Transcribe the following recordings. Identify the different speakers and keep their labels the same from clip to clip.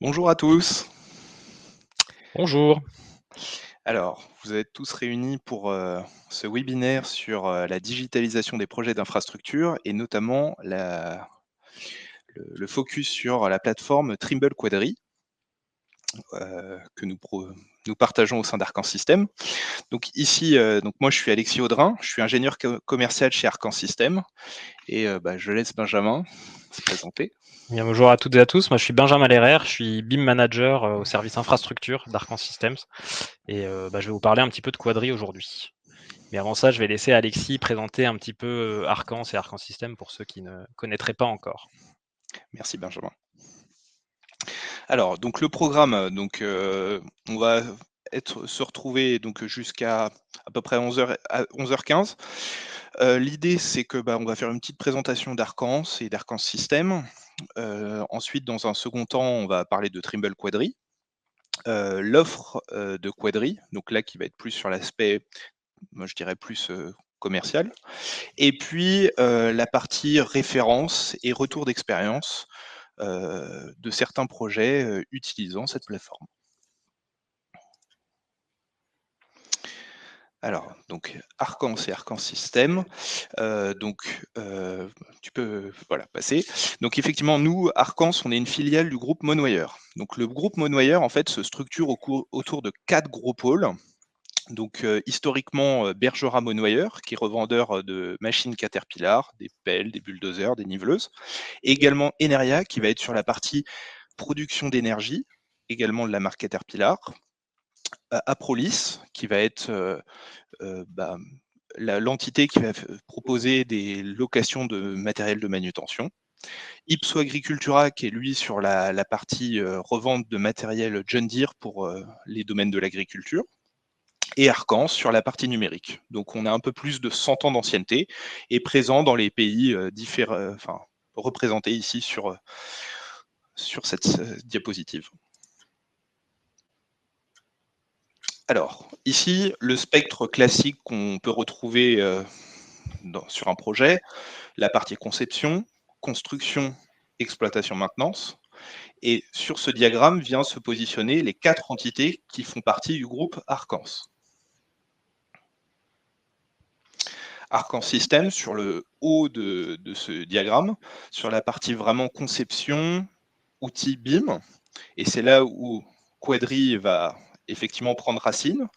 Speaker 1: Bonjour à tous.
Speaker 2: Bonjour.
Speaker 1: Alors, vous êtes tous réunis pour ce webinaire sur la digitalisation des projets d'infrastructure et notamment le focus sur la plateforme Trimble Quadri que nous partageons au sein d'Arcan System. Donc ici, donc moi je suis Alexis Audrin, je suis ingénieur commercial chez Arcan System et je laisse Benjamin se présenter.
Speaker 2: Bien, bonjour à toutes et à tous. Moi, je suis Benjamin Lerrer, je suis BIM manager au service infrastructure d'Arcan Systems et je vais vous parler un petit peu de Quadri aujourd'hui. Mais avant ça, je vais laisser Alexis présenter un petit peu Arcan et Arcan Systems pour ceux qui ne connaîtraient pas encore.
Speaker 1: Merci Benjamin. Alors, donc le programme, on va se retrouver donc jusqu'à à peu près 11h à 11h15. L'idée, c'est que, on va faire une petite présentation d'Arcans et d'Arcans System. Ensuite, dans un second temps, on va parler de Trimble Quadri. L'offre, de Quadri, donc là qui va être plus sur l'aspect, moi je dirais plus, commercial. Et puis, la partie référence et retour d'expérience, de certains projets, utilisant cette plateforme. Alors, donc Arcans et Arcans System, tu peux, voilà, passer. Donc effectivement, nous, Arcans, on est une filiale du groupe Monwire. Donc le groupe Monwire, en fait, se structure autour de 4 gros pôles. Donc historiquement, Bergera Monwire, qui est revendeur, de machines Caterpillar, des pelles, des bulldozers, des niveleuses. Et également Eneria, qui va être sur la partie production d'énergie, également de la marque Caterpillar. Aprolis, qui va être l'entité qui va proposer des locations de matériel de manutention. Ipso Agricultura, qui est lui sur la partie revente de matériel John Deere pour les domaines de l'agriculture. Et Arcans sur la partie numérique. Donc on a un peu plus de 100 ans d'ancienneté et présent dans les pays représentés ici sur cette diapositive. Alors, ici, le spectre classique qu'on peut retrouver sur un projet, la partie conception, construction, exploitation, maintenance. Et sur ce diagramme vient se positionner les 4 entités qui font partie du groupe Arcans. Arcans System, sur le haut de ce diagramme, sur la partie vraiment conception, outils BIM, et c'est là où Quadri va effectivement prendre racine,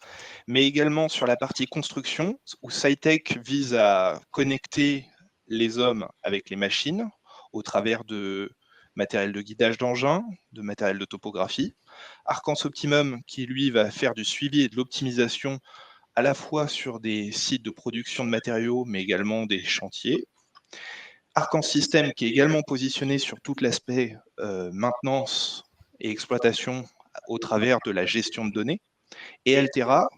Speaker 1: mais également sur la partie construction, où SciTech vise à connecter les hommes avec les machines au travers de matériel de guidage d'engin, de matériel de topographie. Arcans Optimum, qui lui va faire du suivi et de l'optimisation à la fois sur des sites de production de matériaux, mais également des chantiers. Arcans System, qui est également positionné sur tout l'aspect maintenance et exploitation au travers de la gestion de données. Et Altera,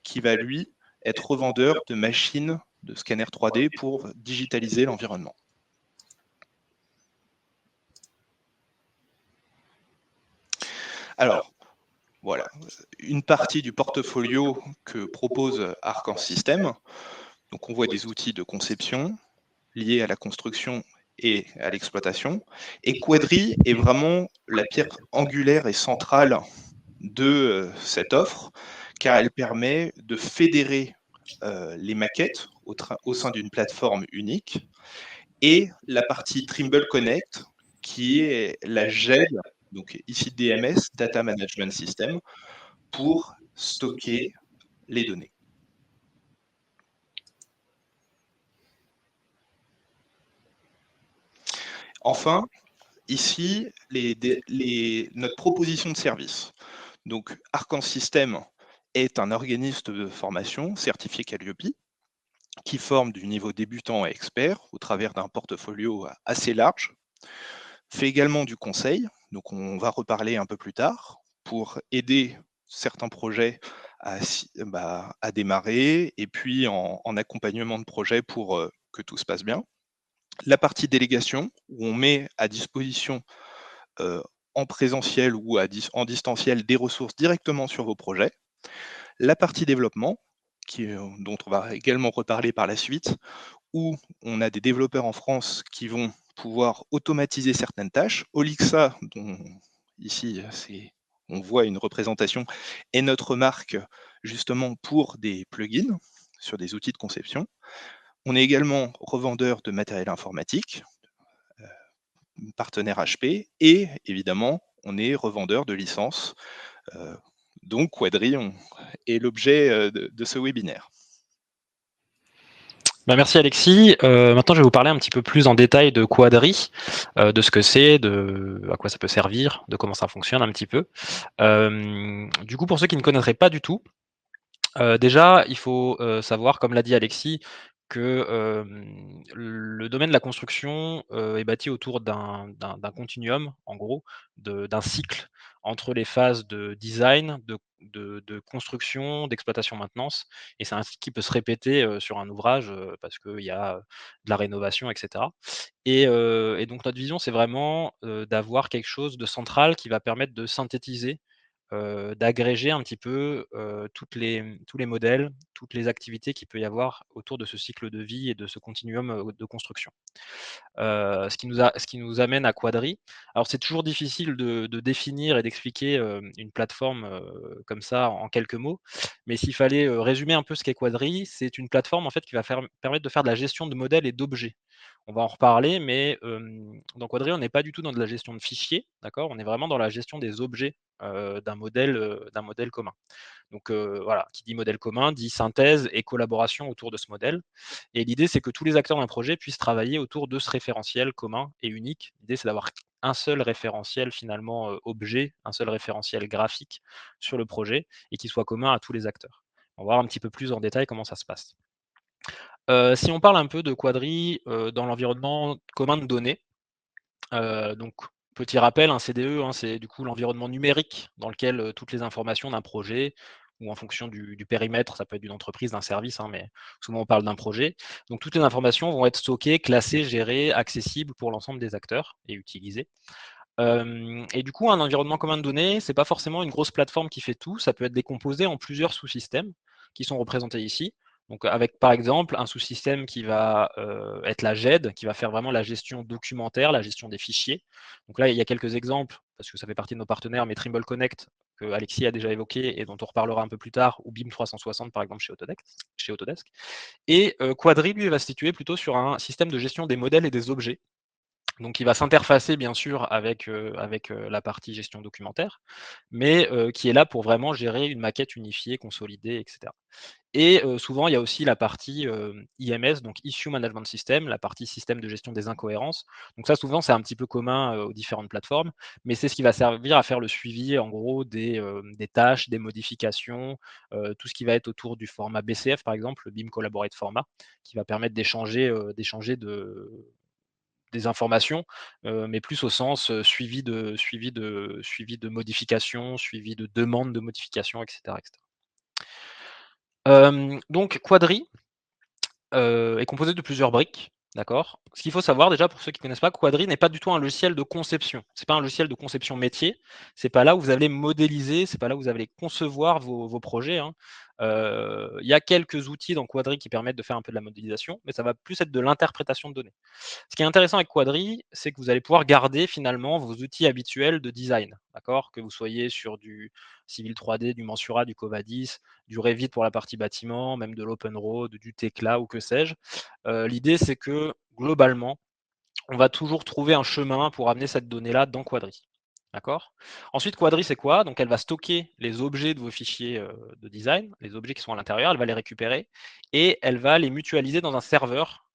Speaker 1: qui va lui être revendeur de machines de scanner 3D pour digitaliser l'environnement. Alors, voilà, une partie du portfolio que propose Arcans System. Donc on voit des outils de conception liés à la construction et à l'exploitation. Et Quadri est vraiment la pierre angulaire et centrale de cette offre, car elle permet de fédérer les maquettes au sein d'une plateforme unique, et la partie Trimble Connect, qui est la GED, donc ici DMS, Data Management System, pour stocker les données. Enfin, ici, notre proposition de service. Donc, Arcan System est un organisme de formation certifié Calliope qui forme du niveau débutant à expert au travers d'un portfolio assez large, fait également du conseil, donc on va reparler un peu plus tard, pour aider certains projets à démarrer et puis en accompagnement de projet pour que tout se passe bien. La partie délégation, où on met à disposition en présentiel ou en distanciel des ressources directement sur vos projets. La partie développement, dont on va également reparler par la suite, où on a des développeurs en France qui vont pouvoir automatiser certaines tâches. Olixa, dont ici, on voit une représentation et notre marque justement pour des plugins sur des outils de conception. On est également revendeur de matériel informatique, partenaire HP et évidemment, on est revendeur de licences. Heu, donc Quadri est l'objet, de ce webinaire.
Speaker 2: Bah, merci Alexis. Maintenant, je vais vous parler un petit peu plus en détail de Quadri, de ce que c'est, à quoi ça peut servir, de comment ça fonctionne un petit peu. Du coup, pour ceux qui ne connaîtraient pas du tout, déjà, il faut, savoir, comme l'a dit Alexis, que, le domaine de la construction, est bâti autour d'un continuum, en gros, d'un cycle entre les phases de design, de construction, d'exploitation, maintenance, et c'est un cycle qui peut se répéter, sur un ouvrage, parce qu'il y a, de la rénovation et cetera, et donc notre vision, c'est vraiment, d'avoir quelque chose de central qui va permettre de synthétiser, d'agréger un petit peu, tous les modèles, toutes les activités qu'il peut y avoir autour de ce cycle de vie et de ce continuum, de construction. Ce qui nous amène à Quadri. Alors c'est toujours difficile de définir et d'expliquer, une plateforme, comme ça en quelques mots, mais s'il fallait, résumer un peu ce qu'est Quadri, c'est une plateforme en fait qui va permettre de faire de la gestion de modèles et d'objets. On va en reparler, mais, dans Quadri, on n'est pas du tout dans de la gestion de fichiers, d'accord? On est vraiment dans la gestion des objets, d'un modèle commun. Donc, voilà, qui dit modèle commun dit synthèse et collaboration autour de ce modèle. Et l'idée, c'est que tous les acteurs d'un projet puissent travailler autour de ce référentiel commun et unique. L'idée, c'est d'avoir un seul référentiel finalement, objet, un seul référentiel graphique sur le projet et qui soit commun à tous les acteurs. On va voir un petit peu plus en détail comment ça se passe. Si on parle un peu de Quadri, dans l'environnement commun de données, donc petit rappel, un CDE, hein, c'est du coup l'environnement numérique dans lequel, toutes les informations d'un projet ou en fonction du périmètre, ça peut être d'une entreprise, d'un service, hein, mais souvent on parle d'un projet. Donc toutes les informations vont être stockées, classées, gérées, accessibles pour l'ensemble des acteurs et utilisées. Et du coup, un environnement commun de données, c'est pas forcément une grosse plateforme qui fait tout, ça peut être décomposé en plusieurs sous-systèmes qui sont représentés ici. Donc avec par exemple un sous-système qui va, être la GED, qui va faire vraiment la gestion documentaire, la gestion des fichiers. Donc là, il y a quelques exemples, parce que ça fait partie de nos partenaires, mais Trimble Connect, que Alexis a déjà évoqué et dont on reparlera un peu plus tard, ou BIM 360 par exemple chez Autodesk. Et Quadri, lui, va se situer plutôt sur un système de gestion des modèles et des objets. Donc il va s'interfacer bien sûr avec, la partie gestion documentaire, mais qui est là pour vraiment gérer une maquette unifiée, consolidée, et cetera. Et souvent, il y a aussi la partie, IMS, donc Issue Management System, la partie système de gestion des incohérences. Donc ça, souvent, c'est un petit peu commun, aux différentes plateformes, mais c'est ce qui va servir à faire le suivi, en gros, des tâches, des modifications, tout ce qui va être autour du format BCF, par exemple, le BIM Collaborate Format, qui va permettre d'échanger des informations, mais plus au sens, suivi de modifications, suivi de demandes de modifications, et cetera, et cetera. Donc Quadri, est composé de plusieurs briques, d'accord? Ce qu'il faut savoir déjà pour ceux qui ne connaissent pas, Quadri n'est pas du tout un logiciel de conception. C'est pas un logiciel de conception métier. C'est pas là où vous allez modéliser, c'est pas là où vous allez concevoir vos projets, hein. Il y a quelques outils dans Quadri qui permettent de faire un peu de la modélisation, mais ça va plus être de l'interprétation de données. Ce qui est intéressant avec Quadri, c'est que vous allez pouvoir garder finalement vos outils habituels de design, d'accord? Que vous soyez sur du Civil 3D, du Mensura, du Covadis, du Revit pour la partie bâtiment, même de l'OpenRoad, du Tekla ou que sais-je. L'idée, c'est que globalement, on va toujours trouver un chemin pour amener cette donnée-là dans Quadri. D'accord? Ensuite, Quadri, c'est quoi? Donc, elle va stocker les objets de vos fichiers de design, les objets qui sont à l'intérieur, elle va les récupérer et elle va les mutualiser dans un serveur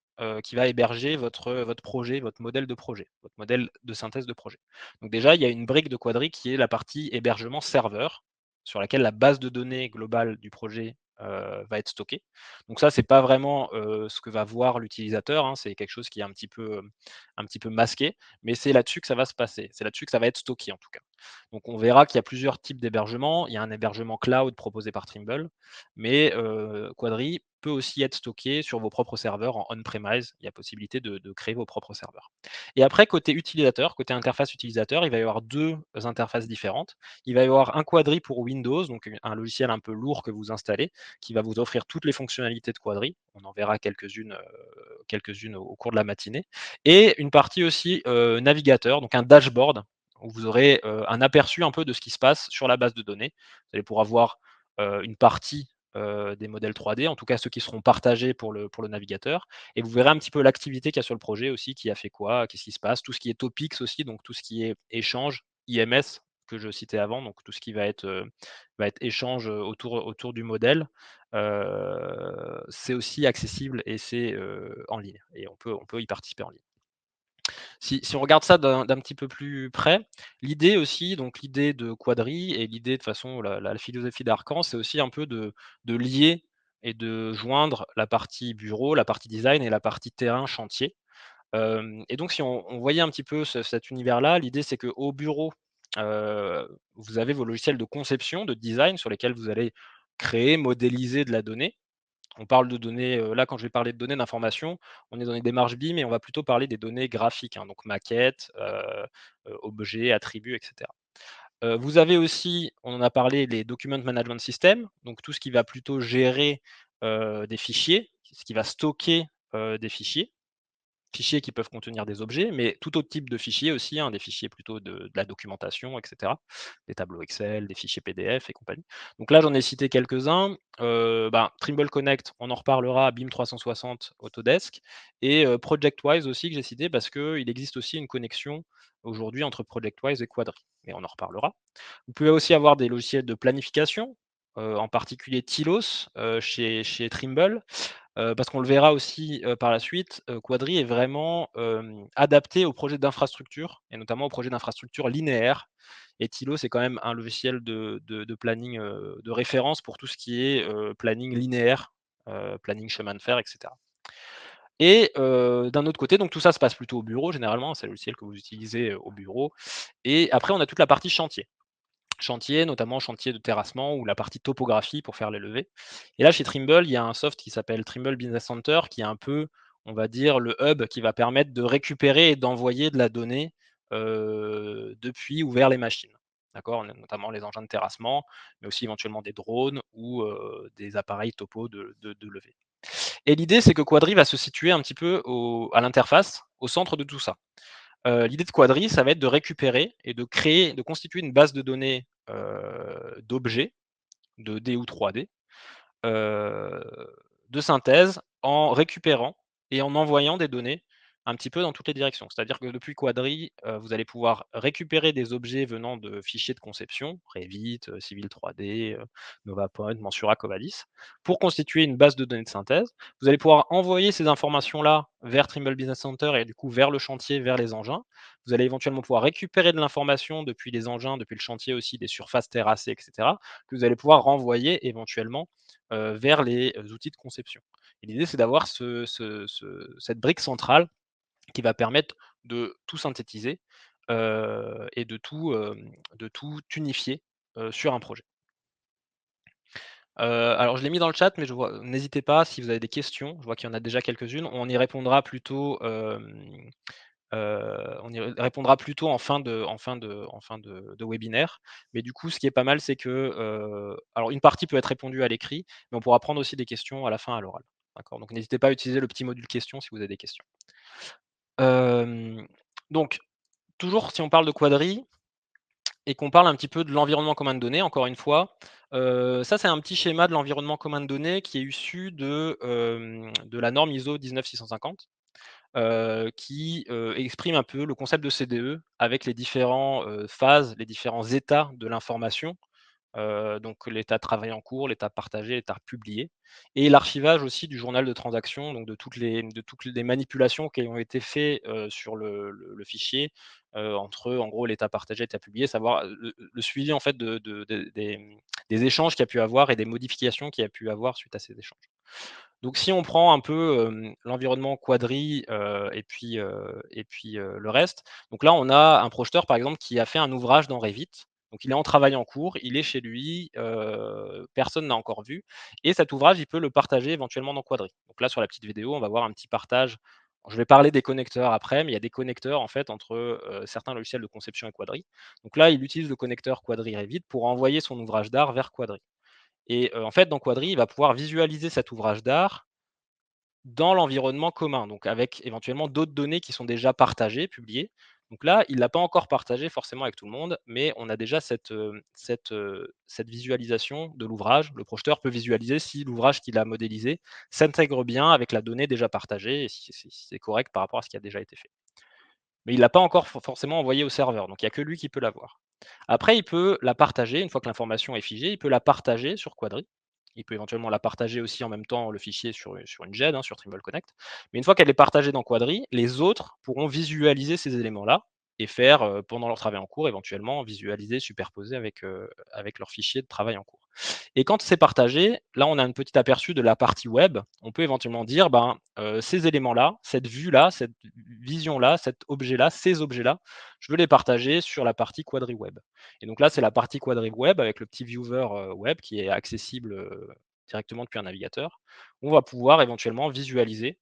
Speaker 2: qui va héberger votre projet, votre modèle de projet, votre modèle de synthèse de projet. Donc, déjà, il y a une brique de Quadri qui est la partie hébergement serveur, sur laquelle la base de données globale du projet va être stockée. Donc ça, c'est pas vraiment ce que va voir l'utilisateur, hein, c'est quelque chose qui est un petit peu masqué, mais c'est là-dessus que ça va se passer. C'est là-dessus que ça va être stocké en tout cas. Donc on verra qu'il y a plusieurs types d'hébergement. Il y a un hébergement cloud proposé par Trimble, mais Quadri peut aussi être stocké sur vos propres serveurs en on-premise. Il y a possibilité de créer vos propres serveurs. Et après, côté utilisateur, côté interface utilisateur, il va y avoir deux interfaces différentes. Il va y avoir un Quadri pour Windows, donc un logiciel un peu lourd que vous installez, qui va vous offrir toutes les fonctionnalités de Quadri. On en verra quelques-unes au cours de la matinée. Et une partie aussi navigateur, donc un dashboard où vous aurez un aperçu un peu de ce qui se passe sur la base de données. Vous allez pouvoir voir une partie des modèles 3D, en tout cas ceux qui seront partagés pour le navigateur, et vous verrez un petit peu l'activité qu'il y a sur le projet aussi, qui a fait quoi, qu'est-ce qui se passe, tout ce qui est topics aussi, donc tout ce qui est échange, IMS que je citais avant, donc tout ce qui va être échange autour du modèle, c'est aussi accessible et c'est en ligne, et on peut y participer en ligne. Si on regarde ça d'un petit peu plus près, l'idée aussi, donc l'idée de Quadri et l'idée de toute façon, la philosophie d'Arcan, c'est aussi un peu de lier et de joindre la partie bureau, la partie design et la partie terrain, chantier. Et donc si on voyait un petit peu cet univers-là, l'idée c'est qu'au bureau, vous avez vos logiciels de conception, de design sur lesquels vous allez créer, modéliser de la donnée. On parle de données, là, quand je vais parler de données d'information, on est dans les démarches BIM et on va plutôt parler des données graphiques, hein, donc maquettes, objets, attributs, et cetera. Vous avez aussi, on en a parlé, les document management system, donc tout ce qui va plutôt gérer, des fichiers, ce qui va stocker, des fichiers qui peuvent contenir des objets, mais tout autre type de fichiers aussi, hein, des fichiers plutôt de la documentation, et cetera. Des tableaux Excel, des fichiers PDF et compagnie. Donc là, j'en ai cité quelques-uns. Trimble Connect, on en reparlera, BIM 360, Autodesk, et ProjectWise aussi, que j'ai cité parce qu'il existe aussi une connexion aujourd'hui entre ProjectWise et Quadri, mais on en reparlera. Vous pouvez aussi avoir des logiciels de planification, en particulier Tilos, chez Trimble. Parce qu'on le verra aussi, par la suite, Quadri est vraiment, adapté aux projets d'infrastructure et notamment aux projets d'infrastructure linéaire, et Tilo, c'est quand même un logiciel de planning, de référence pour tout ce qui est, planning linéaire, planning chemin de fer, et cetera. Et d'un autre côté, donc tout ça se passe plutôt au bureau généralement, c'est le logiciel que vous utilisez, au bureau, et après on a toute la partie chantier. Chantier, notamment chantier de terrassement ou la partie topographie pour faire les levées. Et là, chez Trimble, il y a un soft qui s'appelle Trimble Business Center qui est un peu, on va dire, le hub qui va permettre de récupérer et d'envoyer de la donnée depuis ou vers les machines. D'accord, notamment les engins de terrassement, mais aussi éventuellement des drones ou des appareils topo de levée. Et l'idée, c'est que Quadri va se situer un petit peu à l'interface, au centre de tout ça. L'idée de Quadri, ça va être de récupérer et de créer, de constituer une base de données, d'objets, 2D ou 3D, heu, de synthèse, en récupérant et en envoyant des données un petit peu dans toutes les directions. C'est-à-dire que depuis Quadri, vous allez pouvoir récupérer des objets venant de fichiers de conception, Revit, Civil 3D, NovaPoint, Mensura, Covadis, pour constituer une base de données de synthèse. Vous allez pouvoir envoyer ces informations-là vers Trimble Business Center et du coup vers le chantier, vers les engins. Vous allez éventuellement pouvoir récupérer de l'information depuis les engins, depuis le chantier aussi, des surfaces terrassées, et cetera, que vous allez pouvoir renvoyer éventuellement vers les outils de conception. Et l'idée, c'est d'avoir cette brique centrale qui va permettre de tout synthétiser et de tout unifier sur un projet. Alors je l'ai mis dans le chat, mais n'hésitez pas si vous avez des questions, je vois qu'il y en a déjà quelques-unes, on y répondra plutôt, en fin de webinaire. Mais du coup, ce qui est pas mal, c'est que, alors une partie peut être répondue à l'écrit, mais on pourra prendre aussi des questions à la fin à l'oral. D'accord? Donc n'hésitez pas à utiliser le petit module questions si vous avez des questions. Hem, donc toujours si on parle de Quadri et qu'on parle un petit peu de l'environnement commun de données, encore une fois, ça c'est un petit schéma de l'environnement commun de données qui est issu de la norme ISO 19650. Qui, exprime un peu le concept de CDE avec les différents, phases, les différents états de l'information, donc l'état de travail en cours, l'état partagé, l'état publié, et l'archivage aussi du journal de transaction, donc de toutes les manipulations qui ont été faites, sur le fichier, entre en gros l'état partagé et l'état publié, savoir le suivi en fait des échanges qu'il y a pu avoir et des modifications qu'il y a pu avoir suite à ces échanges. Donc si on prend un peu, l'environnement Quadri, et puis le reste, donc là on a un projeteur par exemple qui a fait un ouvrage dans Revit, donc il est en travail en cours, il est chez lui, personne n'a encore vu, et cet ouvrage il peut le partager éventuellement dans Quadri. Donc là sur la petite vidéo, on va voir un petit partage. Je vais parler des connecteurs après, mais il y a des connecteurs en fait entre, certains logiciels de conception et Quadri. Donc là, il utilise le connecteur Quadri Revit pour envoyer son ouvrage d'art vers Quadri. Et en fait, dans Quadri, il va pouvoir visualiser cet ouvrage d'art dans l'environnement commun, donc avec éventuellement d'autres données qui sont déjà partagées, publiées. Donc là, il ne l'a pas encore partagé forcément avec tout le monde, mais on a déjà cette visualisation de l'ouvrage. Le projeteur peut visualiser si l'ouvrage qu'il a modélisé s'intègre bien avec la donnée déjà partagée et si c'est correct par rapport à ce qui a déjà été fait. Mais il ne l'a pas encore forcément envoyé au serveur, donc il n'y a que lui qui peut l'avoir. Après, il peut la partager, une fois que l'information est figée, il peut la partager sur Quadri. Il peut éventuellement la partager aussi en même temps, le fichier sur une GED, sur Trimble Connect. Mais une fois qu'elle est partagée dans Quadri, les autres pourront visualiser ces éléments-là et faire, pendant leur travail en cours, éventuellement, visualiser, superposer avec leur fichier de travail en cours. Et quand c'est partagé, là, on a un petit aperçu de la partie web. On peut éventuellement dire, ben, ces éléments-là, cette vue-là, cette vision-là, cet objet-là, ces objets-là, je veux les partager sur la partie Quadri Web. Et donc là, c'est la partie Quadri Web avec le petit viewer web qui est accessible directement depuis un navigateur. On va pouvoir éventuellement visualiser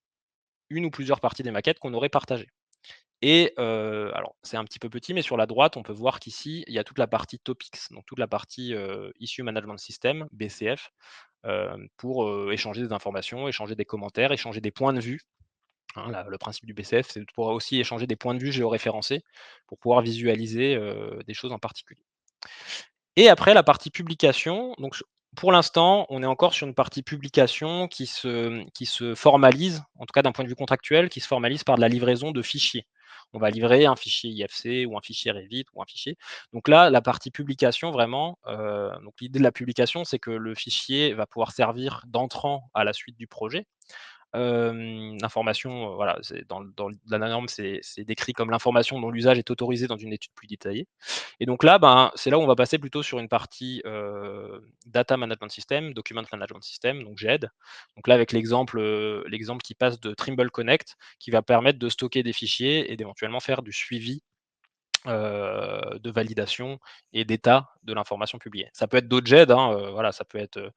Speaker 2: une ou plusieurs parties des maquettes qu'on aurait partagées. Et alors c'est un petit peu petit, mais sur la droite, on peut voir qu'ici, il y a toute la partie topics, donc toute la partie Issue Management System, BCF, pour échanger des informations, échanger des commentaires, échanger des points de vue. Hein, le principe du BCF, c'est de pouvoir aussi échanger des points de vue géoréférencés pour pouvoir visualiser des choses en particulier. Et après la partie publication, donc pour l'instant, on est encore sur une partie publication qui se formalise, en tout cas d'un point de vue contractuel, qui se formalise par de la livraison de fichiers. On va livrer un fichier IFC ou un fichier Revit ou un fichier. Donc là, la partie publication, vraiment, donc l'idée de la publication, c'est que le fichier va pouvoir servir d'entrant à la suite du projet. L'information, voilà, dans la norme, c'est décrit comme l'information dont l'usage est autorisé dans une étude plus détaillée. Et donc là, ben, c'est là où on va passer plutôt sur une partie Data Management System, Document Management System, donc GED. Donc là, avec l'exemple qui passe de Trimble Connect, qui va permettre de stocker des fichiers et d'éventuellement faire du suivi de validation et d'état de l'information publiée. Ça peut être d'autres GED, hein, voilà, ça peut être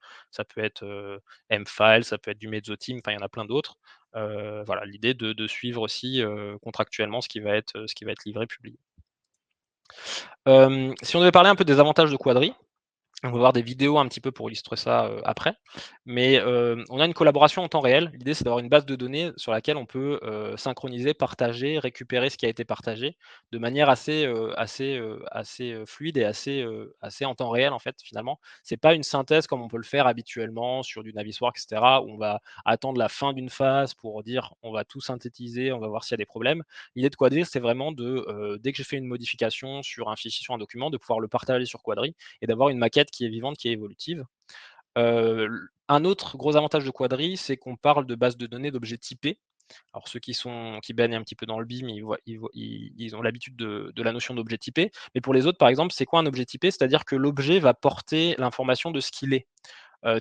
Speaker 2: M-File, ça peut être du Mezzoteam, enfin il y en a plein d'autres. Voilà, l'idée de suivre aussi contractuellement ce qui va être livré, publié. Si on devait parler un peu des avantages de Quadri, on va voir des vidéos un petit peu pour illustrer ça, après. Mais, on a une collaboration en temps réel. L'idée, c'est d'avoir une base de données sur laquelle on peut, synchroniser, partager, récupérer ce qui a été partagé de manière assez fluide et assez en temps réel, en fait, finalement. C'est pas une synthèse comme on peut le faire habituellement sur du Navisworks et cetera, où on va attendre la fin d'une phase pour dire: «On va tout synthétiser, on va voir s'il y a des problèmes». L'idée de Quadri, c'est vraiment dès que j'ai fait une modification sur un fichier, sur un document, de pouvoir le partager sur Quadri et d'avoir une maquette qui est vivante, qui est évolutive. Un autre gros avantage de Quadri, c'est qu'on parle de base de données d'objets typés. Alors ceux qui baignent un petit peu dans le BIM, ils ont l'habitude de la notion d'objet typé. Mais pour les autres, par exemple, c'est quoi un objet typé? C'est-à-dire que l'objet va porter l'information de ce qu'il est.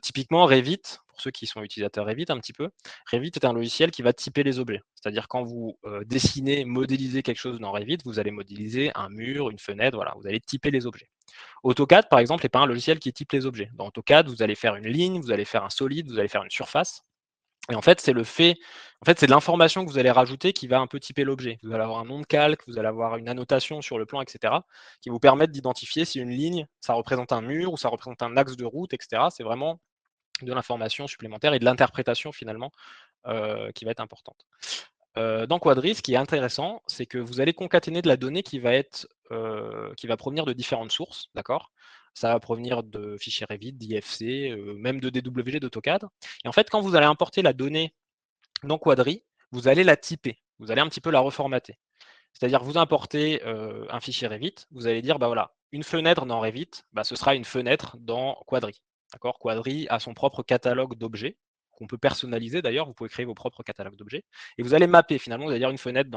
Speaker 2: Typiquement Revit, pour ceux qui sont utilisateurs Revit un petit peu, Revit est un logiciel qui va typer les objets. C'est-à-dire quand vous, dessinez, modélisez quelque chose dans Revit, vous allez modéliser un mur, une fenêtre, voilà, vous allez typer les objets. AutoCAD, par exemple, n'est pas un logiciel qui type les objets. Dans AutoCAD, vous allez faire une ligne, vous allez faire un solide, vous allez faire une surface. Et en fait, c'est de l'information que vous allez rajouter qui va un peu typer l'objet. Vous allez avoir un nom de calque, vous allez avoir une annotation sur le plan, etc., qui vous permettent d'identifier si une ligne, ça représente un mur ou ça représente un axe de route, etc. C'est vraiment de l'information supplémentaire et de l'interprétation finalement qui va être importante. Dans Quadri, ce qui est intéressant, c'est que vous allez concaténer de la donnée qui va provenir de différentes sources, d'accord? Ça va provenir de fichiers Revit, d'IFC, même de DWG, d'AutoCAD. Et en fait, quand vous allez importer la donnée dans Quadri, vous allez la typer, vous allez un petit peu la reformater. C'est-à-dire vous importez un fichier Revit, vous allez dire, bah voilà, une fenêtre dans Revit, bah, ce sera une fenêtre dans Quadri. D'accord? Quadri a son propre catalogue d'objets, qu'on peut personnaliser d'ailleurs, vous pouvez créer vos propres catalogues d'objets, et vous allez mapper finalement, vous allez dire une fenêtre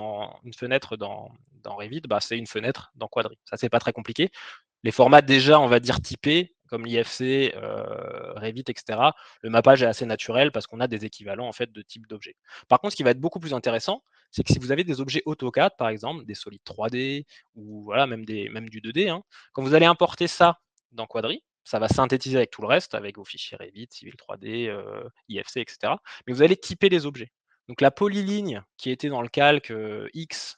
Speaker 2: dans Revit, bah, c'est une fenêtre dans Quadri. Ça, c'est pas très compliqué. Les formats déjà, on va dire typés, comme l'IFC, Revit, etc., le mappage est assez naturel parce qu'on a des équivalents en fait de type d'objets. Par contre, ce qui va être beaucoup plus intéressant, c'est que si vous avez des objets AutoCAD, par exemple, des solides 3D ou voilà, même du 2D, hein, quand vous allez importer ça dans Quadri, ça va synthétiser avec tout le reste, avec vos fichiers Revit, Civil 3D, IFC, etc. Mais vous allez typer les objets. Donc la polyligne qui était dans le calque X,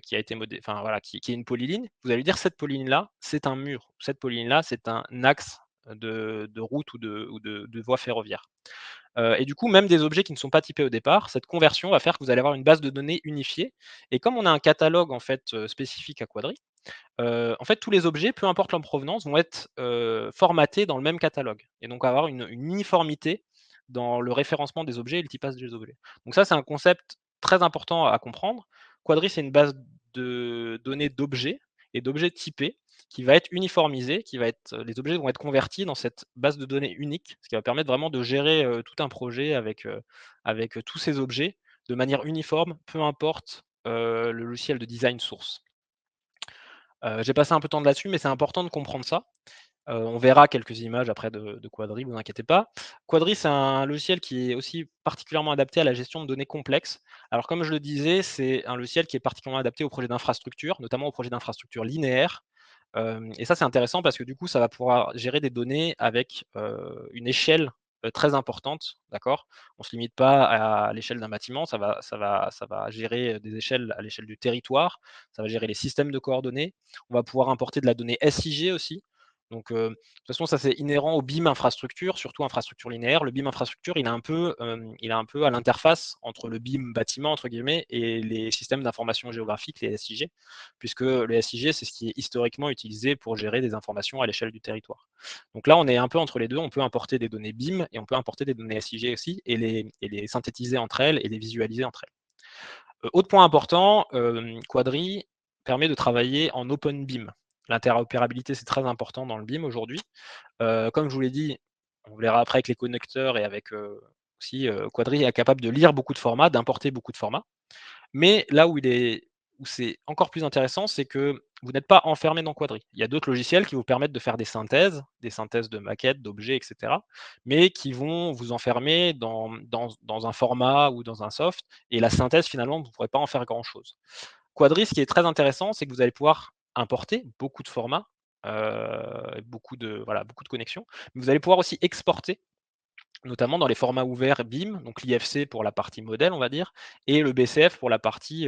Speaker 2: qui a été enfin voilà, qui est une polyligne, vous allez dire cette polyligne-là, c'est un mur. Cette polyligne-là, c'est un axe de route ou de voie ferroviaire. Et du coup, même des objets qui ne sont pas typés au départ, cette conversion va faire que vous allez avoir une base de données unifiée. Et comme on a un catalogue en fait, spécifique à Quadri, en fait, tous les objets, peu importe leur provenance, vont être, formatés dans le même catalogue et donc avoir une uniformité dans le référencement des objets et le typage des objets. Donc ça, c'est un concept très important à comprendre. Quadri, c'est une base de données d'objets et d'objets typés qui va être uniformisée, qui va être les objets vont être convertis dans cette base de données unique, ce qui va permettre vraiment de gérer, tout un projet avec tous ces objets de manière uniforme, peu importe, le logiciel de design source. J'ai passé un peu de temps là-dessus, mais c'est important de comprendre ça. On verra quelques images après de Quadri, vous inquiétez pas. Quadri, c'est un logiciel qui est aussi particulièrement adapté à la gestion de données complexes. Alors comme je le disais, c'est un logiciel qui est particulièrement adapté aux projets d'infrastructure, notamment aux projets d'infrastructure linéaires. Et ça, c'est intéressant parce que du coup, ça va pouvoir gérer des données avec, une échelle, très importante, d'accord? On ne se limite pas à l'échelle d'un bâtiment, ça va gérer, des échelles à l'échelle du territoire, ça va gérer les systèmes de coordonnées. On va pouvoir importer de la donnée SIG aussi. Donc, de toute façon, ça, c'est inhérent au BIM infrastructure, surtout infrastructure linéaire. Le BIM infrastructure, il est un peu à l'interface entre le BIM «bâtiment» entre guillemets et les systèmes d'information géographique, les SIG, puisque le SIG, c'est ce qui est historiquement utilisé pour gérer des informations à l'échelle du territoire. Donc là, on est un peu entre les deux. On peut importer des données BIM et on peut importer des données SIG aussi et les synthétiser entre elles et les visualiser entre elles. Autre point important, Quadri permet de travailler en open BIM. L'interopérabilité, c'est très important dans le BIM aujourd'hui. Comme je vous l'ai dit, on verra après avec les connecteurs et avec, aussi, Quadri est capable de lire beaucoup de formats, d'importer beaucoup de formats. Mais là où c'est encore plus intéressant, c'est que vous n'êtes pas enfermé dans Quadri. Il y a d'autres logiciels qui vous permettent de faire des synthèses de maquettes, d'objets, et cetera, mais qui vont vous enfermer dans un format ou dans un soft et la synthèse finalement, vous ne pourrez pas en faire grand chose. Quadri, ce qui est très intéressant, c'est que vous allez pouvoir importer beaucoup de formats, beaucoup de connexions, mais vous allez pouvoir aussi exporter notamment dans les formats ouverts BIM, donc l'IFC pour la partie modèle, on va dire, et le BCF pour la partie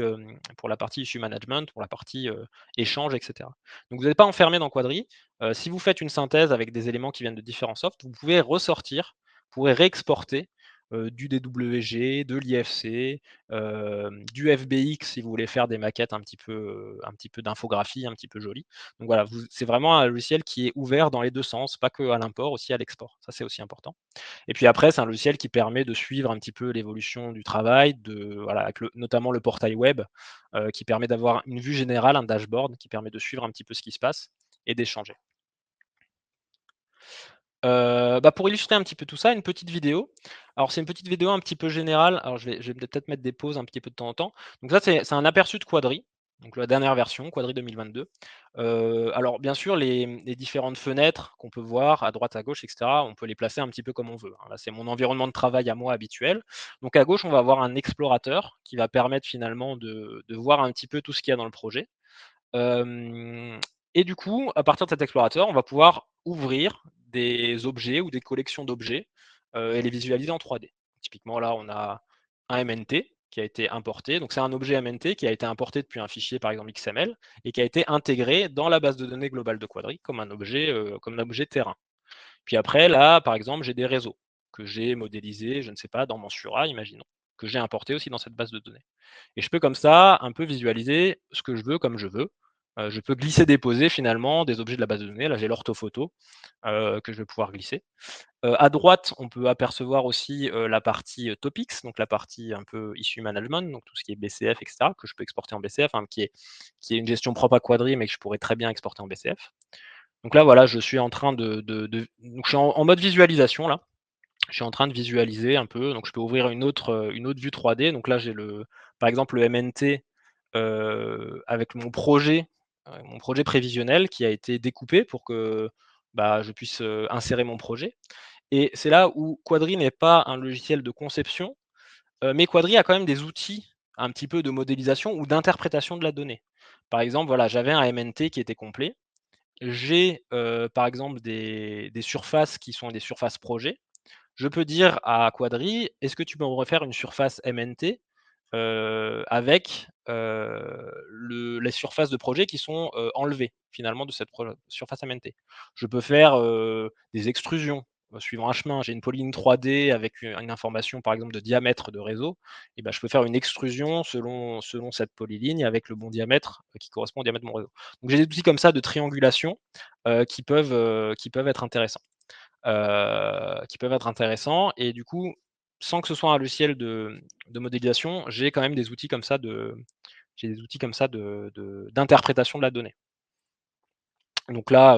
Speaker 2: issue management, pour la partie, échange, et cetera. Donc vous n'êtes pas enfermé dans Quadri. Si vous faites une synthèse avec des éléments qui viennent de différents softs, vous pouvez ressortir, vous pourrez réexporter, du DWG, de l'IFC, du FBX si vous voulez faire des maquettes un petit peu d'infographie, un petit peu jolies. Donc voilà, c'est vraiment un logiciel qui est ouvert dans les 2 sens, pas que à l'import, aussi à l'export. Ça, c'est aussi important. Et puis après, c'est un logiciel qui permet de suivre un petit peu l'évolution du travail, voilà, avec notamment le portail web, qui permet d'avoir une vue générale, un dashboard qui permet de suivre un petit peu ce qui se passe et d'échanger. Pour illustrer un petit peu tout ça, une petite vidéo. Alors c'est une petite vidéo un petit peu générale, alors je vais peut-être mettre des pauses un petit peu de temps en temps. Donc ça, c'est un aperçu de Quadri, donc la dernière version, Quadri 2022. Alors bien sûr, les différentes fenêtres qu'on peut voir à droite, à gauche, et cetera, on peut les placer un petit peu comme on veut, hein. Là, c'est mon environnement de travail à moi habituel. Donc à gauche, on va avoir un explorateur qui va permettre finalement de voir un petit peu tout ce qu'il y a dans le projet. Hem Et du coup, à partir de cet explorateur, on va pouvoir ouvrir des objets ou des collections d'objets, et les visualiser en 3D. Typiquement, là, on a un MNT qui a été importé. Donc c'est un objet MNT qui a été importé depuis un fichier, par exemple XML, et qui a été intégré dans la base de données globale de Quadri comme un objet terrain. Puis après, là, par exemple, j'ai des réseaux que j'ai modélisés, je ne sais pas, dans Mensura, imaginons, que j'ai importés aussi dans cette base de données. Et je peux comme ça un peu visualiser ce que je veux comme je veux. Je peux glisser-déposer finalement des objets de la base de données. Là, j'ai l'orthophoto que je vais pouvoir glisser. À droite, on peut apercevoir aussi la partie topics, donc la partie un peu issue management, donc tout ce qui est BCF, etc., que je peux exporter en BCF, hein, qui est une gestion propre à Quadri, mais que je pourrais très bien exporter en BCF. Donc là, voilà, je suis en train donc je suis en mode visualisation là. Je suis en train de visualiser un peu, donc je peux ouvrir une autre vue 3D. Donc là, j'ai par exemple, le MNT, avec mon projet prévisionnel qui a été découpé pour que, je puisse, insérer mon projet et c'est là où Quadri n'est pas un logiciel de conception, mais Quadri a quand même des outils un petit peu de modélisation ou d'interprétation de la donnée. Par exemple, voilà, j'avais un MNT qui était complet. J'ai, par exemple des surfaces qui sont des surfaces projets. Je peux dire à Quadri: «Est-ce que tu peux me refaire une surface MNT, avec, les surfaces de projet qui sont, enlevées finalement de cette surface MNT?» Je peux faire, des extrusions, suivant un chemin, j'ai une polyline 3D avec une information, par exemple, de diamètre de réseau, et ben, je peux faire une extrusion selon cette polyligne avec le bon diamètre qui correspond au diamètre de mon réseau. Donc j'ai des outils comme ça de triangulation qui peuvent être intéressants. Et du coup, sans que ce soit un logiciel de modélisation, j'ai quand même des outils comme ça d'interprétation de la donnée. Donc là,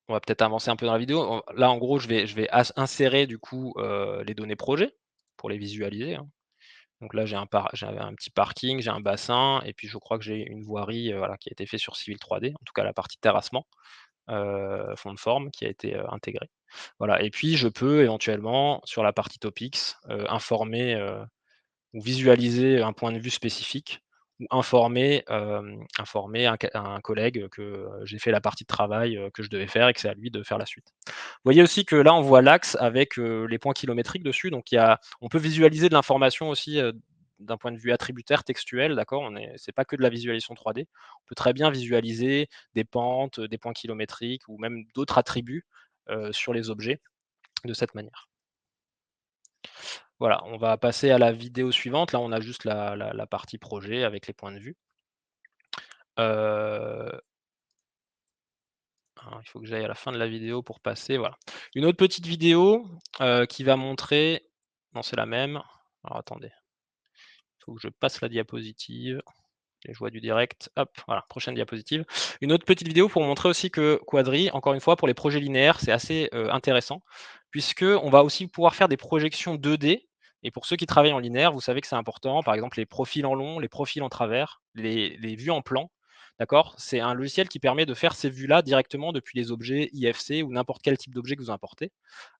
Speaker 2: on va peut-être avancer un peu dans la vidéo. Là, en gros, je vais insérer du coup les données projets pour les visualiser, hein. Donc là, j'ai un petit parking, j'ai un bassin, et puis je crois que j'ai une voirie voilà, qui a été faite sur Civil 3D, en tout cas la partie terrassement, fond de forme qui a été intégrée. Voilà, et puis je peux éventuellement, sur la partie topics, informer ou visualiser un point de vue spécifique, ou informer un collègue que j'ai fait la partie de travail que je devais faire et que c'est à lui de faire la suite. Vous voyez aussi que là, on voit l'axe avec les points kilométriques dessus. Donc, on peut visualiser de l'information aussi d'un point de vue attributaire, textuel, d'accord. C'est pas que de la visualisation 3D. On peut très bien visualiser des pentes, des points kilométriques ou même d'autres attributs sur les objets de cette manière. Voilà, on va passer à la vidéo suivante. Là, on a juste la partie projet avec les points de vue. Il faut que j'aille à la fin de la vidéo pour passer, voilà. Une autre petite vidéo qui va montrer, non, c'est la même. Alors attendez, il faut que je passe la diapositive. Les joies du direct. Hop, voilà, prochaine diapositive. Une autre petite vidéo pour montrer aussi que Quadri, encore une fois, pour les projets linéaires, c'est assez intéressant, puisqu'on va aussi pouvoir faire des projections 2D. Et pour ceux qui travaillent en linéaire, vous savez que c'est important. Par exemple, les profils en long, les profils en travers, les vues en plan. D'accord. C'est un logiciel qui permet de faire ces vues-là directement depuis les objets IFC ou n'importe quel type d'objet que vous importez.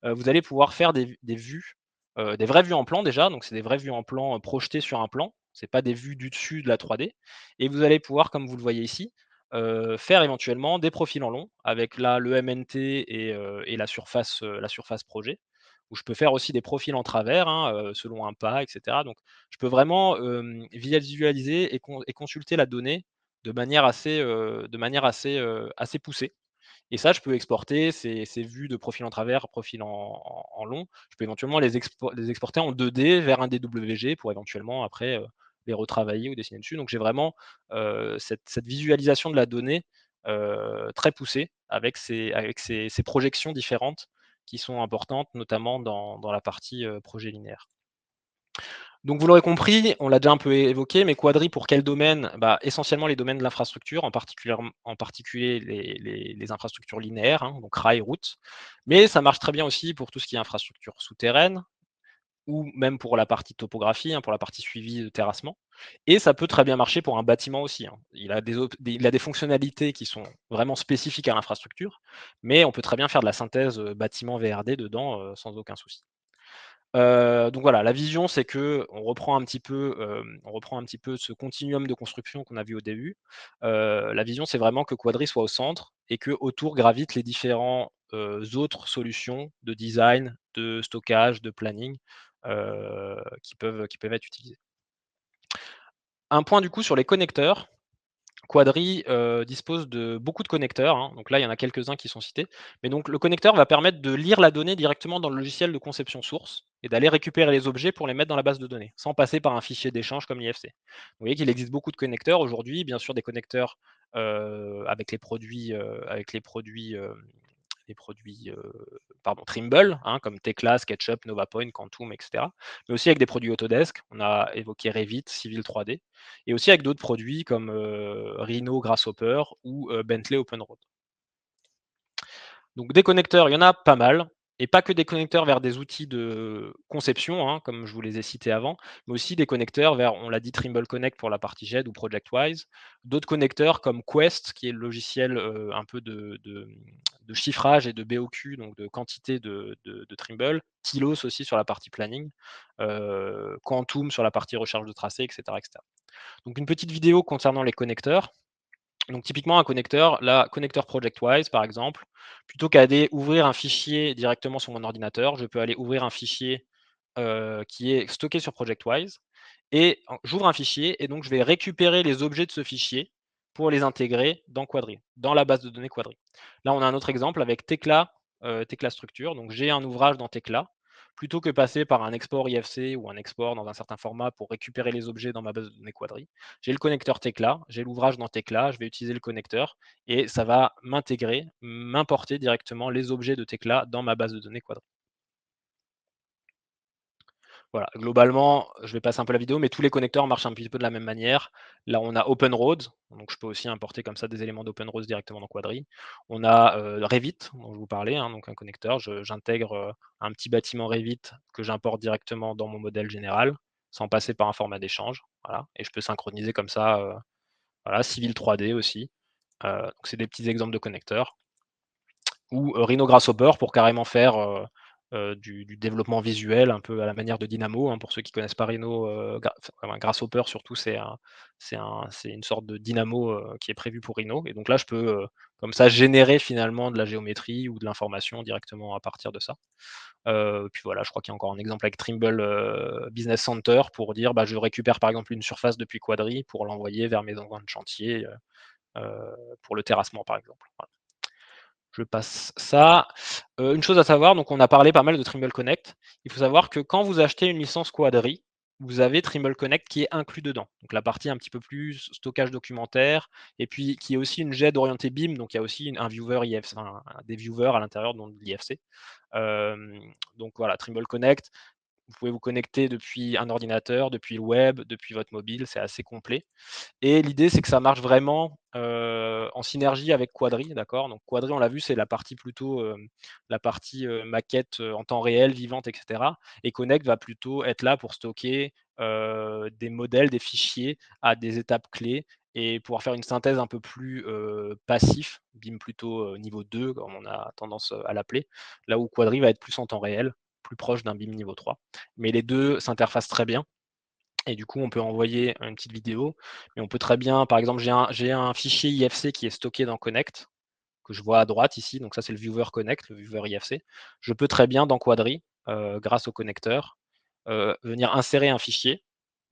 Speaker 2: Vous allez pouvoir faire des vues, des vraies vues en plan déjà. Donc, c'est des vraies vues en plan projetées sur un plan. C'est pas des vues du dessus de la 3D. Et vous allez pouvoir, comme vous le voyez ici, faire éventuellement des profils en long avec là le MNT et la surface projet, où je peux faire aussi des profils en travers, hein, selon un pas, etc. Donc je peux vraiment visualiser et consulter la donnée assez poussée. Et ça, je peux exporter ces vues de profil en travers, profil en long. Je peux éventuellement les exporter en 2D vers un DWG pour éventuellement après les retravailler ou dessiner dessus. Donc j'ai vraiment cette visualisation de la donnée très poussée avec ces projections différentes qui sont importantes, notamment dans la partie projet linéaire. Donc vous l'aurez compris, on l'a déjà un peu évoqué, mais Quadri pour quel domaine? Bah, essentiellement les domaines de l'infrastructure, en particulier les infrastructures linéaires, hein, donc rail, route. Mais ça marche très bien aussi pour tout ce qui est infrastructure souterraine, ou même pour la partie topographie, hein, pour la partie suivi de terrassement. Et ça peut très bien marcher pour un bâtiment aussi, hein. Il a des fonctionnalités qui sont vraiment spécifiques à l'infrastructure, mais on peut très bien faire de la synthèse bâtiment VRD dedans sans aucun souci. Donc voilà, la vision, c'est que on reprend un petit peu ce continuum de construction qu'on a vu au début. La vision, c'est vraiment que Quadri soit au centre et qu'autour gravitent les différents autres solutions de design, de stockage, de planning qui peuvent être utilisées. Un point du coup sur les connecteurs. Quadri dispose de beaucoup de connecteurs, hein. Donc là, il y en a quelques-uns qui sont cités. Mais donc le connecteur va permettre de lire la donnée directement dans le logiciel de conception source et d'aller récupérer les objets pour les mettre dans la base de données, sans passer par un fichier d'échange comme l'IFC. Vous voyez qu'il existe beaucoup de connecteurs aujourd'hui, bien sûr des connecteurs avec les produits Trimble, hein, comme Tecla, SketchUp, NovaPoint, Quantum, etc. Mais aussi avec des produits Autodesk. On a évoqué Revit, Civil 3D, et aussi avec d'autres produits comme Rhino, Grasshopper ou Bentley OpenRoad. Donc des connecteurs, il y en a pas mal, et pas que des connecteurs vers des outils de conception, hein, comme je vous les ai cités avant, mais aussi des connecteurs vers, on l'a dit, Trimble Connect pour la partie GED ou ProjectWise, d'autres connecteurs comme Quest, qui est le logiciel un peu de chiffrage et de BOQ, donc de quantité de Trimble, Tilos aussi sur la partie planning, Quantum sur la partie recherche de tracé, etc., etc. Donc une petite vidéo concernant les connecteurs. Donc typiquement un connecteur, la connecteur ProjectWise par exemple, plutôt qu'à aller ouvrir un fichier directement sur mon ordinateur, je peux aller ouvrir un fichier qui est stocké sur ProjectWise, et j'ouvre un fichier et donc je vais récupérer les objets de ce fichier pour les intégrer dans Quadri, dans la base de données Quadri. Là on a un autre exemple avec Tecla Tekla Structure. Donc j'ai un ouvrage dans Tekla. Plutôt que passer par un export IFC ou un export dans un certain format pour récupérer les objets dans ma base de données Quadri, j'ai le connecteur Tekla, j'ai l'ouvrage dans Tekla, je vais utiliser le connecteur et ça va m'importer directement les objets de Tekla dans ma base de données Quadri. Voilà, globalement, je vais passer un peu la vidéo, mais tous les connecteurs marchent un petit peu de la même manière. Là, on a OpenRoads, donc je peux aussi importer comme ça des éléments d'OpenRoads directement dans Quadri. On a Revit, dont je vous parlais, hein, donc un connecteur. J'intègre un petit bâtiment Revit que j'importe directement dans mon modèle général, sans passer par un format d'échange. Voilà, et je peux synchroniser comme ça. Voilà, Civil 3D aussi. Donc c'est des petits exemples de connecteurs ou Rhino Grasshopper pour carrément faire du développement visuel un peu à la manière de Dynamo, hein. Pour ceux qui connaissent pas Rhino, Grasshopper surtout, c'est une sorte de Dynamo qui est prévu pour Rhino. Et donc là, je peux comme ça générer finalement de la géométrie ou de l'information directement à partir de ça. Puis voilà, je crois qu'il y a encore un exemple avec Trimble Business Center pour dire bah, je récupère par exemple une surface depuis Quadri pour l'envoyer vers mes endroits de chantier pour le terrassement par exemple. Voilà. Je passe ça. Une chose à savoir, donc on a parlé pas mal de Trimble Connect. Il faut savoir que quand vous achetez une licence Quadri, vous avez Trimble Connect qui est inclus dedans. Donc la partie un petit peu plus stockage documentaire, et puis qui est aussi une GED orientée BIM, donc il y a aussi un viewer IFC, enfin, des viewers à l'intérieur de l'IFC. Donc voilà, Trimble Connect, vous pouvez vous connecter depuis un ordinateur, depuis le web, depuis votre mobile, c'est assez complet. Et l'idée, c'est que ça marche vraiment en synergie avec Quadri, d'accord? Donc Quadri, on l'a vu, c'est la partie plutôt, la partie, maquette, en temps réel, vivante, et cetera. Et Connect va plutôt être là pour stocker, des modèles, des fichiers à des étapes clés et pouvoir faire une synthèse un peu plus, passif, BIM plutôt, niveau 2 comme on a tendance, à l'appeler. Là où Quadri va être plus en temps réel, plus proche d'un BIM niveau 3. Mais les 2 s'interfacent très bien. Et du coup, on peut envoyer une petite vidéo, mais on peut très bien, par exemple, j'ai un fichier IFC qui est stocké dans Connect, que je vois à droite ici, donc ça c'est le viewer Connect, le viewer IFC. Je peux très bien dans Quadri, grâce au connecteur, venir insérer un fichier,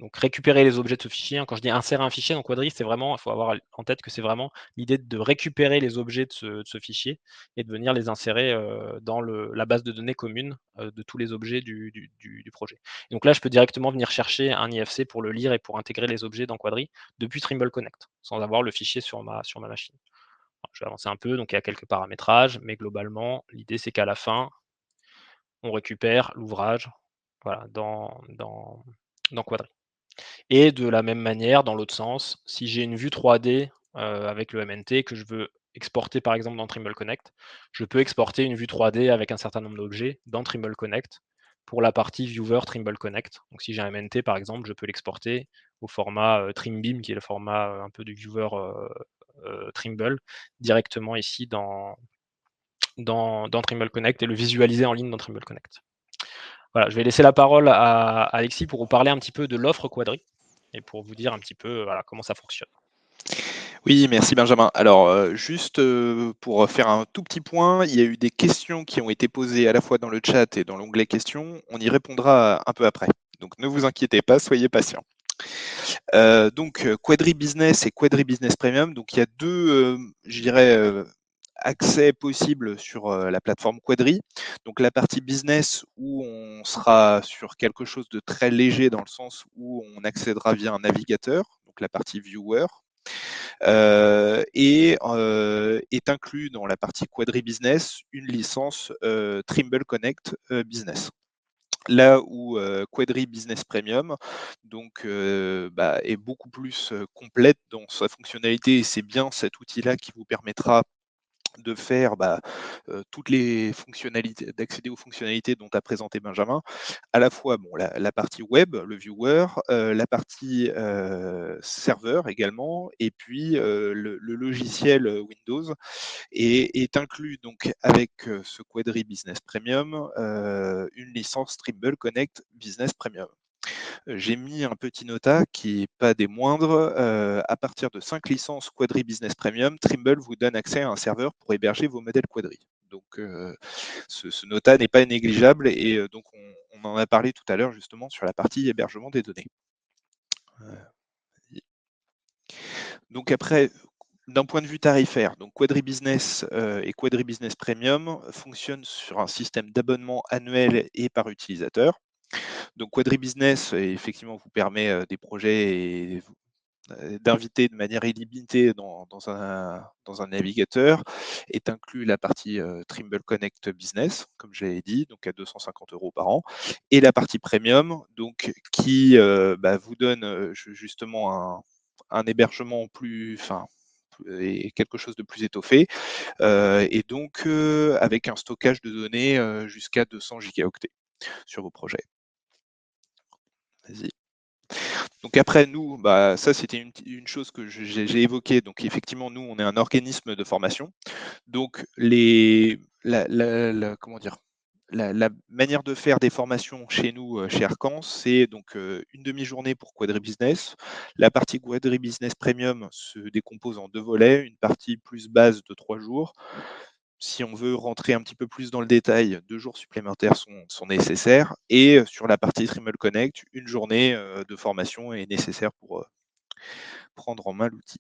Speaker 2: donc récupérer les objets de ce fichier, hein. Quand je dis insérer un fichier dans Quadri, c'est vraiment, il faut avoir en tête que c'est vraiment l'idée de récupérer les objets de ce fichier et de venir les insérer dans la base de données commune de tous les objets du projet. Donc là, je peux directement venir chercher un IFC pour le lire et pour intégrer les objets dans Quadri depuis Trimble Connect, sans avoir le fichier sur ma machine. Je vais avancer un peu, donc il y a quelques paramétrages, mais globalement, l'idée c'est qu'à la fin, on récupère l'ouvrage voilà, dans Quadri. Et de la même manière, dans l'autre sens, si j'ai une vue 3D avec le MNT que je veux exporter par exemple dans Trimble Connect, je peux exporter une vue 3D avec un certain nombre d'objets dans Trimble Connect pour la partie Viewer Trimble Connect. Donc si j'ai un MNT par exemple, je peux l'exporter au format TrimBeam, qui est le format un peu du Viewer Trimble, directement ici dans Trimble Connect et le visualiser en ligne dans Trimble Connect. Voilà, je vais laisser la parole à Alexis pour vous parler un petit peu de l'offre Quadri et pour vous dire un petit peu voilà, comment ça fonctionne.
Speaker 1: Oui, merci Benjamin. Alors, juste pour faire un tout petit point, il y a eu des questions qui ont été posées à la fois dans le chat et dans l'onglet questions. On y répondra un peu après. Donc ne vous inquiétez pas, soyez patients. Donc Quadri Business et Quadri Business Premium. Donc il y a deux, je dirais, accès possibles sur la plateforme Quadri. Donc la partie business où on sera sur quelque chose de très léger dans le sens où on accédera via un navigateur, donc la partie viewer. Et est inclus dans la partie Quadri Business une licence Trimble Connect Business. Là où Quadri Business Premium donc, est beaucoup plus complète dans sa fonctionnalité et c'est bien cet outil-là qui vous permettra de faire toutes les fonctionnalités, d'accéder aux fonctionnalités dont a présenté Benjamin, à la fois bon, la partie web, le viewer, la partie serveur également, et puis le logiciel Windows est inclus donc avec ce Quadri Business Premium une licence Trimble Connect Business Premium. J'ai mis un petit nota qui n'est pas des moindres. À partir de 5 licences Quadri Business Premium, Trimble vous donne accès à un serveur pour héberger vos modèles Quadri. Donc ce nota n'est pas négligeable et donc on en a parlé tout à l'heure justement sur la partie hébergement des données. Donc après, D'un point de vue tarifaire, donc Quadri Business et Quadri Business Premium fonctionnent sur un système d'abonnement annuel et par utilisateur. Donc Quadri Business, effectivement, vous permet des projets et d'inviter de manière illimitée dans un navigateur. Est inclus la partie Trimble Connect Business, comme je l'avais dit, donc à 250 € par an, et la partie Premium, donc qui vous donne justement un hébergement et quelque chose de plus étoffé, et donc avec un stockage de données jusqu'à 200 gigaoctets sur vos projets. Vas-y. Donc après, nous, ça c'était une chose que j'ai évoquée. Donc effectivement, nous, on est un organisme de formation. Donc comment dire, la manière de faire des formations chez nous, chez Arcan, c'est donc une demi-journée pour Quadri Business. La partie Quadri Business Premium se décompose en 2 volets, une partie plus base de 3 jours. Si on veut rentrer un petit peu plus dans le détail, 2 jours supplémentaires sont nécessaires, et sur la partie Trimble Connect, une journée de formation est nécessaire pour prendre en main l'outil.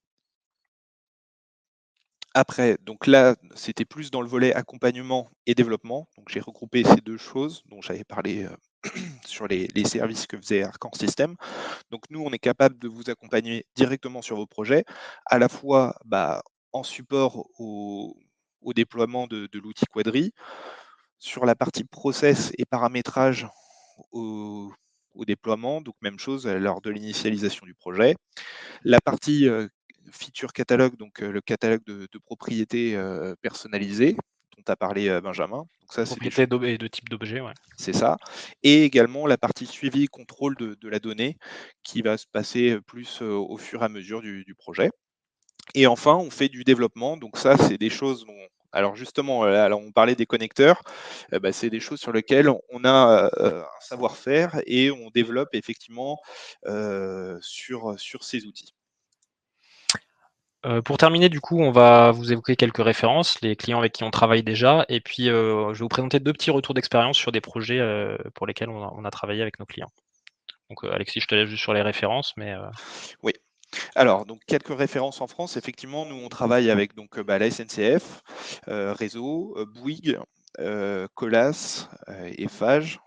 Speaker 1: Après, donc là, c'était plus dans le volet accompagnement et développement. Donc j'ai regroupé ces 2 choses dont j'avais parlé sur les services que faisait Arcan System. Donc nous, on est capable de vous accompagner directement sur vos projets, à la fois en support au déploiement de l'outil Quadri, sur la partie process et paramétrage au déploiement, donc même chose lors de l'initialisation du projet. La partie feature catalogue, donc le catalogue de propriétés personnalisées, dont a parlé Benjamin. Donc ça, c'est des
Speaker 2: Propriété
Speaker 1: choses.
Speaker 2: et de type d'objet, ouais.
Speaker 1: C'est ça. Et également la partie suivi et contrôle de la donnée qui va se passer plus au fur et à mesure du projet. Et enfin, on fait du développement. Donc ça, c'est des choses dont. Alors justement, alors on parlait des connecteurs, c'est des choses sur lesquelles on a un savoir-faire et on développe effectivement sur ces outils.
Speaker 2: Pour terminer, du coup, on va vous évoquer quelques références, les clients avec qui on travaille déjà, et puis, je vais vous présenter 2 petits retours d'expérience sur des projets, pour lesquels on a travaillé avec nos clients. Donc, Alexis, je te laisse juste sur les références, mais,
Speaker 1: Oui. Alors, donc quelques références en France. Effectivement, nous, on travaille avec donc, la SNCF, Réseau, Bouygues, Colas, Eiffage,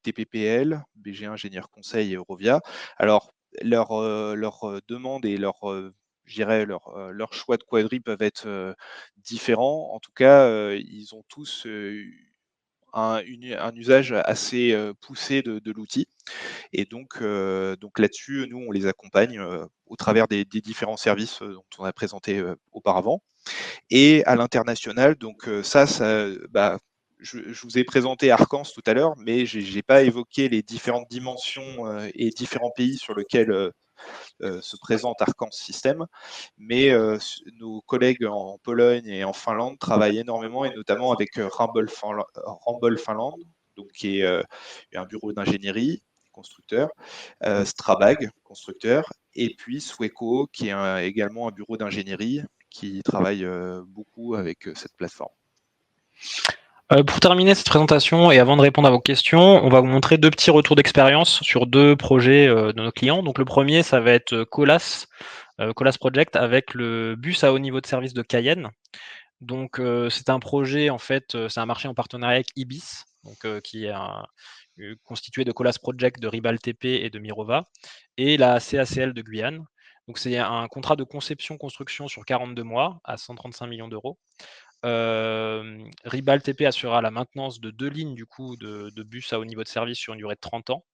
Speaker 1: TPPL, BG Ingénieur Conseil et Eurovia. Alors, leurs demandes et je dirais leurs choix de quadri peuvent être différents. En tout cas, ils ont tous un usage assez poussé de l'outil. Et donc là-dessus, nous, on les accompagne au travers des différents services dont on a présenté auparavant. Et à l'international, donc je vous ai présenté Arcans tout à l'heure, mais je n'ai pas évoqué les différentes dimensions et différents pays sur lesquels se présente Arcans System. Mais nos collègues en Pologne et en Finlande travaillent énormément, et notamment avec Ramboll Finland, donc qui est un bureau d'ingénierie constructeur, Strabag, constructeur, et puis Sweco, qui est également un bureau d'ingénierie qui travaille beaucoup avec cette plateforme.
Speaker 2: pour terminer cette présentation et avant de répondre à vos questions, on va vous montrer 2 petits retours d'expérience sur 2 projets, de nos clients. Donc le premier, ça va être, Colas Project avec le bus à haut niveau de service de Cayenne. Donc, c'est un projet en fait, c'est un marché en partenariat avec Ibis, donc, qui est constitué de Colas Project, de Ribal TP et de Mirova, et la CACL de Guyane. Donc c'est un contrat de conception-construction sur 42 mois à 135 millions d'euros. Ribal TP assurera la maintenance de 2 lignes du coup de bus à haut niveau de service sur une durée de 30 ans.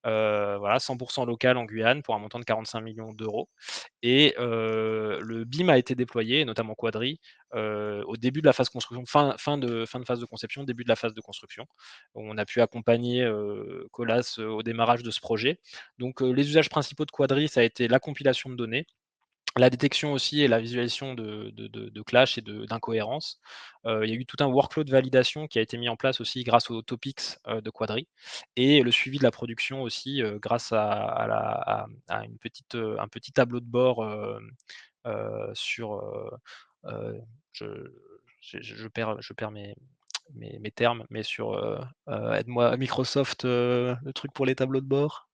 Speaker 2: Voilà, 100 local en Guyane pour un montant de 45 millions d'euros. Et le BIM a été déployé, notamment Quadri, au début de la phase construction, fin de phase de conception, début de la phase de construction. On a pu accompagner Colas au démarrage de ce projet. Donc les usages principaux de Quadri, ça a été la compilation de données, la détection aussi et la visualisation de clash et d'incohérences. Il y a eu tout un workflow de validation qui a été mis en place aussi grâce aux topics de Quadri, et le suivi de la production aussi grâce à un petit tableau de bord sur. Je, je perds mes termes, mais sur. Aide-moi, Microsoft, le truc pour les tableaux de bord.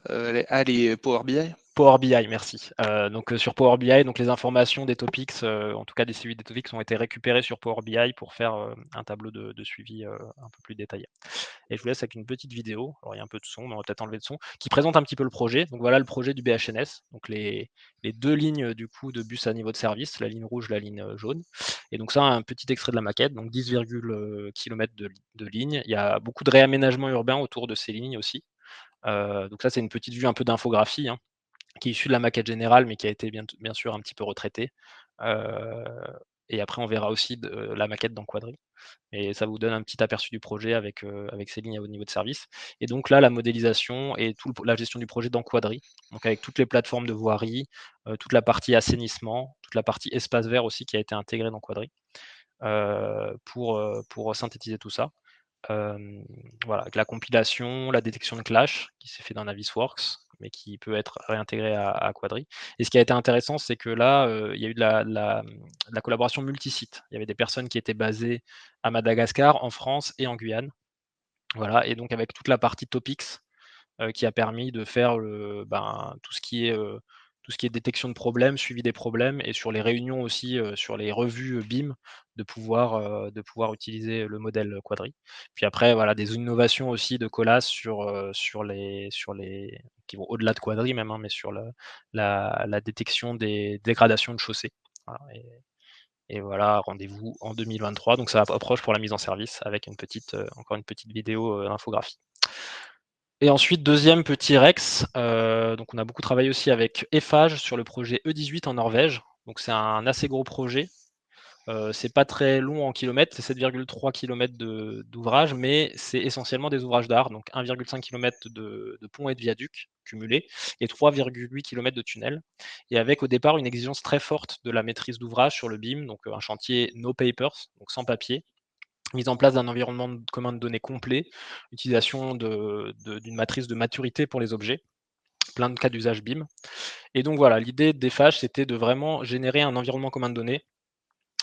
Speaker 1: Les Power BI.
Speaker 2: Power BI, merci. Donc sur Power BI, donc les informations des topics, en tout cas des suivis des topics, ont été récupérées sur Power BI pour faire un tableau de suivi un peu plus détaillé. Et je vous laisse avec une petite vidéo. Alors il y a un peu de son, mais on va peut-être enlever le son, qui présente un petit peu le projet. Donc voilà le projet du BHNS. Donc les deux lignes du coup de bus à niveau de service, la ligne rouge, la ligne jaune. Et donc ça, un petit extrait de la maquette. Donc 10, km de ligne. Il y a beaucoup de réaménagement urbain autour de ces lignes aussi. Donc ça, c'est une petite vue un peu d'infographie, hein, qui est issue de la maquette générale, mais qui a été bien sûr un petit peu retraitée. Et après, on verra aussi la maquette dans Quadri. Et ça vous donne un petit aperçu du projet avec ces lignes au niveau de service. Et donc là, la modélisation et la gestion du projet dans Quadri, donc avec toutes les plateformes de voirie, toute la partie assainissement, toute la partie espace vert aussi qui a été intégrée dans Quadri, pour synthétiser tout ça. Voilà, avec la compilation, la détection de clash qui s'est fait dans Navisworks, mais qui peut être réintégré à Quadri. Et ce qui a été intéressant, c'est que là, il y a eu de la collaboration multisite. Il y avait des personnes qui étaient basées à Madagascar, en France et en Guyane. Voilà, et donc avec toute la partie topics qui a permis de faire tout ce qui est détection de problèmes, suivi des problèmes, et sur les réunions aussi, sur les revues BIM, de pouvoir utiliser le modèle Quadri. Puis après, voilà, des innovations aussi de Colas sur les qui vont au-delà de Quadri même, hein, mais sur la détection des dégradations de chaussées. Voilà, et voilà, rendez-vous en 2023. Donc ça approche pour la mise en service avec encore une petite vidéo infographie. Et ensuite, deuxième petit Rex, donc on a beaucoup travaillé aussi avec Eiffage sur le projet E18 en Norvège. Donc c'est un assez gros projet. C'est pas très long en kilomètres, c'est 7,3 km d'ouvrage, mais c'est essentiellement des ouvrages d'art, donc 1,5 km de ponts et de viaducs cumulés et 3,8 km de tunnels. Et avec au départ une exigence très forte de la maîtrise d'ouvrage sur le BIM, donc un chantier no papers, donc sans papier. Mise en place d'un environnement commun de données complet, utilisation d'une matrice de maturité pour les objets, plein de cas d'usage BIM. Et donc voilà, l'idée d'Eiffage, c'était de vraiment générer un environnement commun de données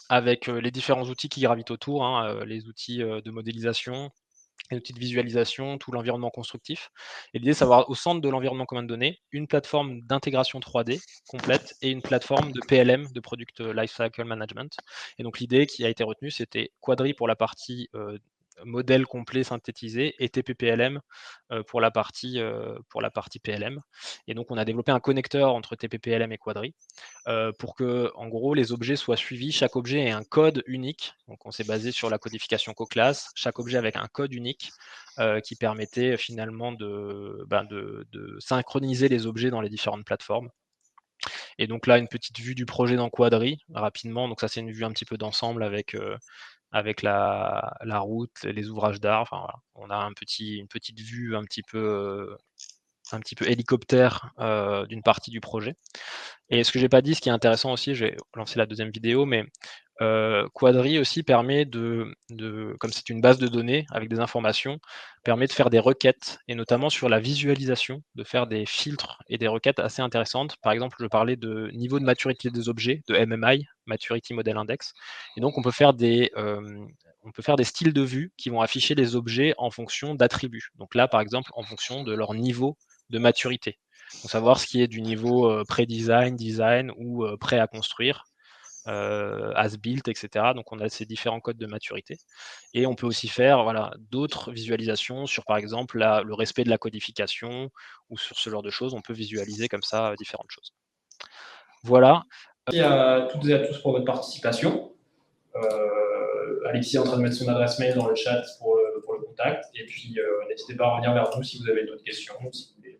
Speaker 2: avec les différents outils qui gravitent autour, hein, les outils de modélisation, les outils de visualisation, tout l'environnement constructif. Et l'idée, c'est d'avoir au centre de l'environnement commun de données une plateforme d'intégration 3D complète et une plateforme de PLM, de Product Lifecycle Management. Et donc l'idée qui a été retenue, c'était Quadri pour la partie modèle complet synthétisé et TPPLM pour la partie PLM. Et donc on a développé un connecteur entre TPPLM et Quadri pour que, en gros, les objets soient suivis. Chaque objet ait un code unique. Donc on s'est basé sur la codification CoClass. Chaque objet avec un code unique qui permettait finalement de synchroniser les objets dans les différentes plateformes. Et donc là, une petite vue du projet dans Quadri, rapidement. Donc ça, c'est une vue un petit peu d'ensemble avec la route, les ouvrages d'art. Enfin, voilà. On a une petite vue un petit peu hélicoptère d'une partie du projet. Et ce que j'ai pas dit, ce qui est intéressant aussi, je vais lancer la deuxième vidéo, mais Quadri aussi permet comme c'est une base de données avec des informations, permet de faire des requêtes, et notamment sur la visualisation, de faire des filtres et des requêtes assez intéressantes. Par exemple, je parlais de niveau de maturité des objets, de MMI, Maturity Model Index. Et donc, on peut faire des styles de vue qui vont afficher les objets en fonction d'attributs. Donc là, par exemple, en fonction de leur niveau de maturité. Donc savoir ce qui est du niveau pré-design, design ou prêt à construire, as-built, etc. Donc on a ces différents codes de maturité. Et on peut aussi faire d'autres visualisations sur, par exemple, le respect de la codification ou sur ce genre de choses. On peut visualiser comme ça différentes choses. Voilà.
Speaker 3: Merci à toutes et à tous pour votre participation. Alexis est en train de mettre son adresse mail dans le chat pour le contact. Et puis, n'hésitez pas à revenir vers nous si vous avez d'autres questions, si vous voulez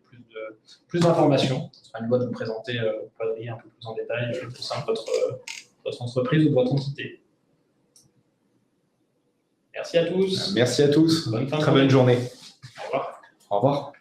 Speaker 3: plus d'informations. Ce sera une bonne de vous présenter Quadri un peu plus en détail au sein de votre entreprise ou de votre entité. Merci à tous.
Speaker 4: Merci à tous.
Speaker 3: Bonne fin de
Speaker 4: Très bonne journée.
Speaker 3: Au revoir.
Speaker 4: Au revoir.